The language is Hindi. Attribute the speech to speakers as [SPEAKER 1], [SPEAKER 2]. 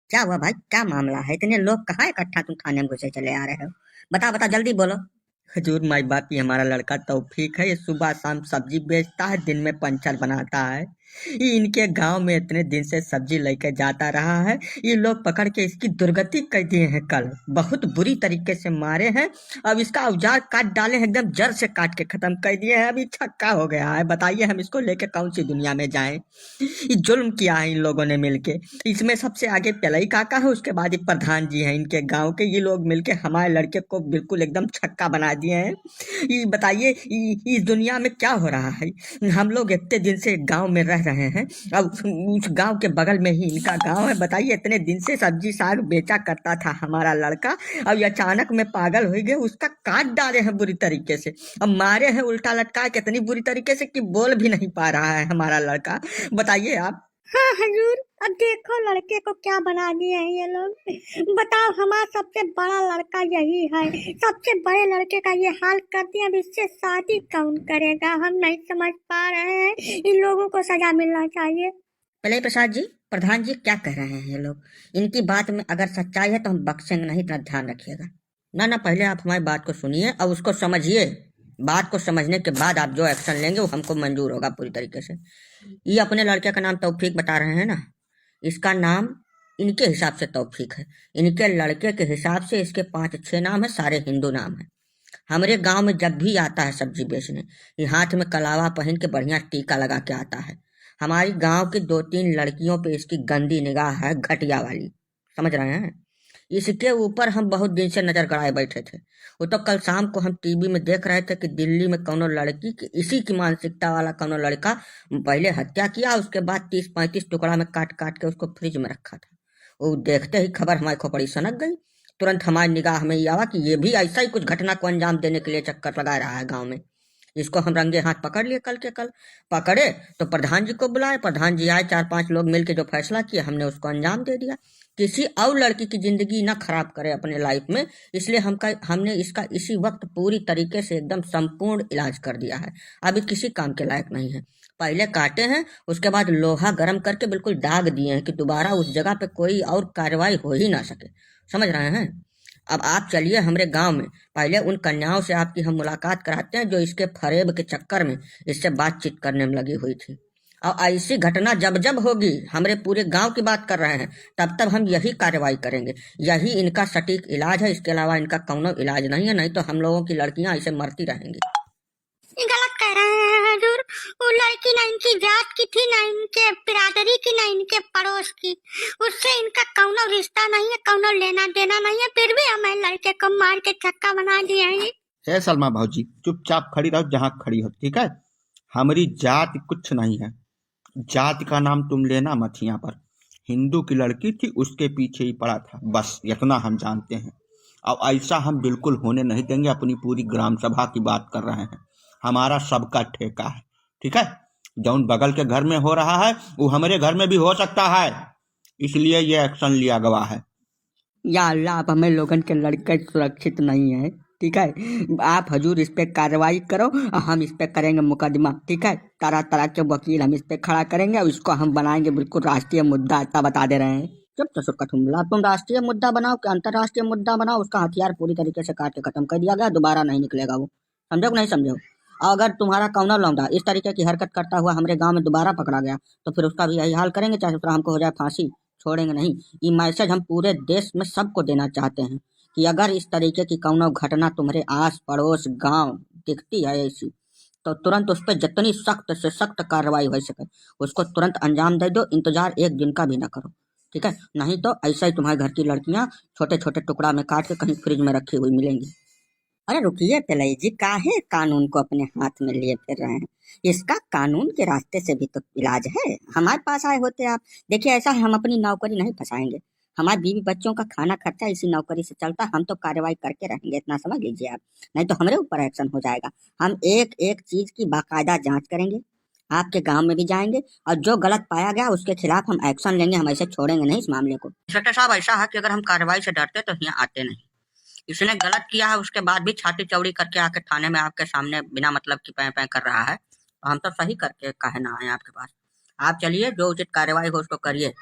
[SPEAKER 1] क्या हुआ भाई, क्या मामला है? इतने लोग कहाँ इकट्ठा तुम थाने में घुसे चले आ रहे हो? बता बता जल्दी बोलो। हजूर माई बाप, ये हमारा लड़का तौफीक है। ये सुबह शाम सब्जी बेचता है, दिन में पंचर बनाता है। ये इनके गांव में इतने दिन से सब्जी लेके जाता रहा है। ये लोग पकड़ के इसकी दुर्गति कर दिए हैं, कल बहुत बुरी तरीके से मारे हैं। अब इसका औजार काट डाले हैं, एकदम जड़ से काट के खत्म कर दिए हैं। अभी छक्का हो गया है। बताइए हम इसको लेके कौन सी दुनिया में जाएं? ये जुल्म किया है इन लोगों ने मिलके। इसमें सबसे आगे पेलई काका है, उसके बाद ये प्रधान जी हैं इनके गांव के। ये लोग मिलके हमारे लड़के को बिल्कुल एकदम छक्का बना दिए हैं। ये बताइए इस दुनिया में क्या हो रहा है? हम लोग इतने दिन से गांव में रह रहे हैं। अब उस गांव के बगल में ही इनका गांव है। बताइए, इतने दिन से सब्जी साग बेचा करता था हमारा लड़का। अब ये अचानक में पागल हो गए, उसका काट डाले हैं बुरी तरीके से। अब मारे हैं उल्टा लटका के इतनी बुरी तरीके से कि बोल भी नहीं पा रहा है हमारा लड़का। बताइए आप।
[SPEAKER 2] हाँ हजूर, अब देखो लड़के को क्या बना दिए हैं ये लोग। बताओ, हमारा सबसे बड़ा लड़का यही है, सबसे बड़े लड़के का ये हाल कर दिया। अब इससे शादी कौन करेगा? हम नहीं समझ पा रहे हैं। इन लोगों को सजा मिलना चाहिए।
[SPEAKER 1] पलई प्रसाद जी, प्रधान जी क्या कह रहे हैं ये लोग? इनकी बात में अगर सच्चाई है तो हम बख्शेंगे नहीं, इतना ध्यान रखिएगा। ना ना, पहले आप हमारी बात को सुनिए और उसको समझिए। बात को समझने के बाद आप जो एक्शन लेंगे वो हमको मंजूर होगा पूरी तरीके से। ये अपने लड़के का नाम तौफीक बता रहे हैं ना? इसका नाम इनके हिसाब से तौफीक है। इनके लड़के के हिसाब से इसके 5-6 नाम है, सारे हिंदू नाम है। हमारे गांव में जब भी आता है सब्जी बेचने, ये हाथ में कलावा पहन के बढ़िया टीका लगा के आता है। हमारी गांव की 2-3 लड़कियों पे इसकी गंदी निगाह है, घटिया वाली। समझ रहे हैं? इसके ऊपर हम बहुत दिन से नजर गड़ाए बैठे थे। वो तो कल शाम को हम टीवी में देख रहे थे कि दिल्ली में कोनो लड़की की इसी की मानसिकता वाला कोनो लड़का पहले हत्या किया, उसके बाद 30-35 टुकड़ा में काट काट के उसको फ्रिज में रखा था। वो देखते ही खबर हमारी खोपड़ी सनक गई। तुरंत हमारी निगाह में ये आवा कि ये भी ऐसा ही कुछ घटना को अंजाम देने के लिए चक्कर लगा रहा है गांव में। इसको हम रंगे हाथ पकड़ लिए। कल के कल पकड़े तो प्रधान जी को बुलाए, प्रधान जी आए, 4-5 लोग मिलके जो फैसला किया हमने उसको अंजाम दे दिया। किसी और लड़की की जिंदगी ना खराब करे अपने लाइफ में, इसलिए हमने इसका इसी वक्त पूरी तरीके से एकदम संपूर्ण इलाज कर दिया है। अभी किसी काम के लायक नहीं है। पहले काटे हैं, उसके बाद लोहा गर्म करके बिल्कुल दाग दिए हैं कि दोबारा उस जगह पे कोई और कार्रवाई हो ही ना सके। समझ रहे हैं? अब आप चलिए हमारे गांव में, पहले उन कन्याओं से आपकी हम मुलाकात कराते हैं जो इसके फरेब के चक्कर में इससे बातचीत करने में लगी हुई थी। और ऐसी घटना जब जब होगी, हमारे पूरे गांव की बात कर रहे हैं, तब तब हम यही कार्रवाई करेंगे। यही इनका सटीक इलाज है, इसके अलावा इनका कौनो इलाज नहीं है। नहीं तो हम लोगों की लड़कियां ऐसे मरती रहेंगी।
[SPEAKER 2] ये गलत कह रहे हैं हजूर। वो लड़की ना इनकी जात की थी, ना इनके बिरादरी की, ना इनके पड़ोस की। उससे इनका कौनो रिश्ता नहीं है, कौनो लेना देना नहीं है। फिर भी हमें लड़के को मार के छक्का बना दिया है।
[SPEAKER 3] है सलमा भाजी, चुपचाप खड़ी रहो जहाँ खड़ी हो, ठीक है? हमारी जात कुछ नहीं है। जात का नाम तुम लेना मत यहाँ पर। हिंदू की लड़की थी, उसके पीछे ही पड़ा था, बस इतना हम जानते हैं। अब ऐसा हम बिल्कुल होने नहीं देंगे। अपनी पूरी ग्राम सभा की बात कर रहे हैं। हमारा सबका ठेका है, ठीक है? जौन बगल के घर में हो रहा है वो हमारे घर में भी हो सकता है, इसलिए ये एक्शन लिया गया है।
[SPEAKER 1] या अल्लाह, अब हमें लोगन के लड़के सुरक्षित नहीं है, ठीक है? आप हजूर इस पे कार्रवाई करो और हम इस पे करेंगे मुकदमा, ठीक है? तरह तरह के वकील हम इस पे खड़ा करेंगे और इसको हम बनाएंगे बिल्कुल राष्ट्रीय मुद्दा। ऐसा बता दे रहे हैं। चुप चुप का तुम राष्ट्रीय मुद्दा बनाओ कि अंतर्राष्ट्रीय मुद्दा बनाओ, उसका हथियार पूरी तरीके से काट के खत्म कर दिया गया, दोबारा नहीं निकलेगा वो। समझो कि नहीं समझो? और अगर तुम्हारा कौना लौंडा इस तरीके की हरकत करता हुआ हमारे गांव में दोबारा पकड़ा गया तो फिर उसका भी यही हाल करेंगे, चाहे उसका हमको हो जाए फांसी। छोड़ेंगे नहीं। ये मैसेज हम पूरे देश में सबको देना चाहते हैं कि अगर इस तरीके की कौनो घटना तुम्हारे आस पड़ोस गांव दिखती है ऐसी, तो तुरंत उस पर जितनी सख्त से सख्त कार्रवाई हो सके उसको तुरंत अंजाम दे दो। इंतजार एक दिन का भी ना करो, ठीक है? नहीं तो ऐसा ही तुम्हारे घर की लड़कियां छोटे छोटे टुकड़ा में काट के कहीं फ्रिज में रखी हुई मिलेंगी। अरे रुकिए पिल्लई जी, काहे कानून को अपने हाथ में लिए फिर रहे हैं? इसका कानून के रास्ते से भी तो इलाज है। हमारे पास आए होते आप। देखिए, ऐसा है, हम अपनी नौकरी नहीं फंसाएंगे। हमारे बीवी बच्चों का खाना खर्चा इसी नौकरी से चलता, हम तो कार्रवाई करके रहेंगे, इतना समझ लीजिए आप। नहीं तो हमारे ऊपर एक्शन हो जाएगा। हम एक एक चीज की बाकायदा जांच करेंगे, आपके गांव में भी जाएंगे और जो गलत पाया गया उसके खिलाफ हम एक्शन लेंगे। हम ऐसे छोड़ेंगे नहीं इस मामले को। इंस्पेक्टर साहब, ऐसा है कि अगर हम कार्रवाई से डरते तो यहाँ आते नहीं। इसने गलत किया है, उसके बाद भी छाती चौड़ी करके आके थाने में आपके सामने बिना मतलब की पैं पैं कर रहा है, तो हम तो सही करके काहे ना आए आपके पास। आप चलिए, जो उचित कार्रवाई हो उसको करिए।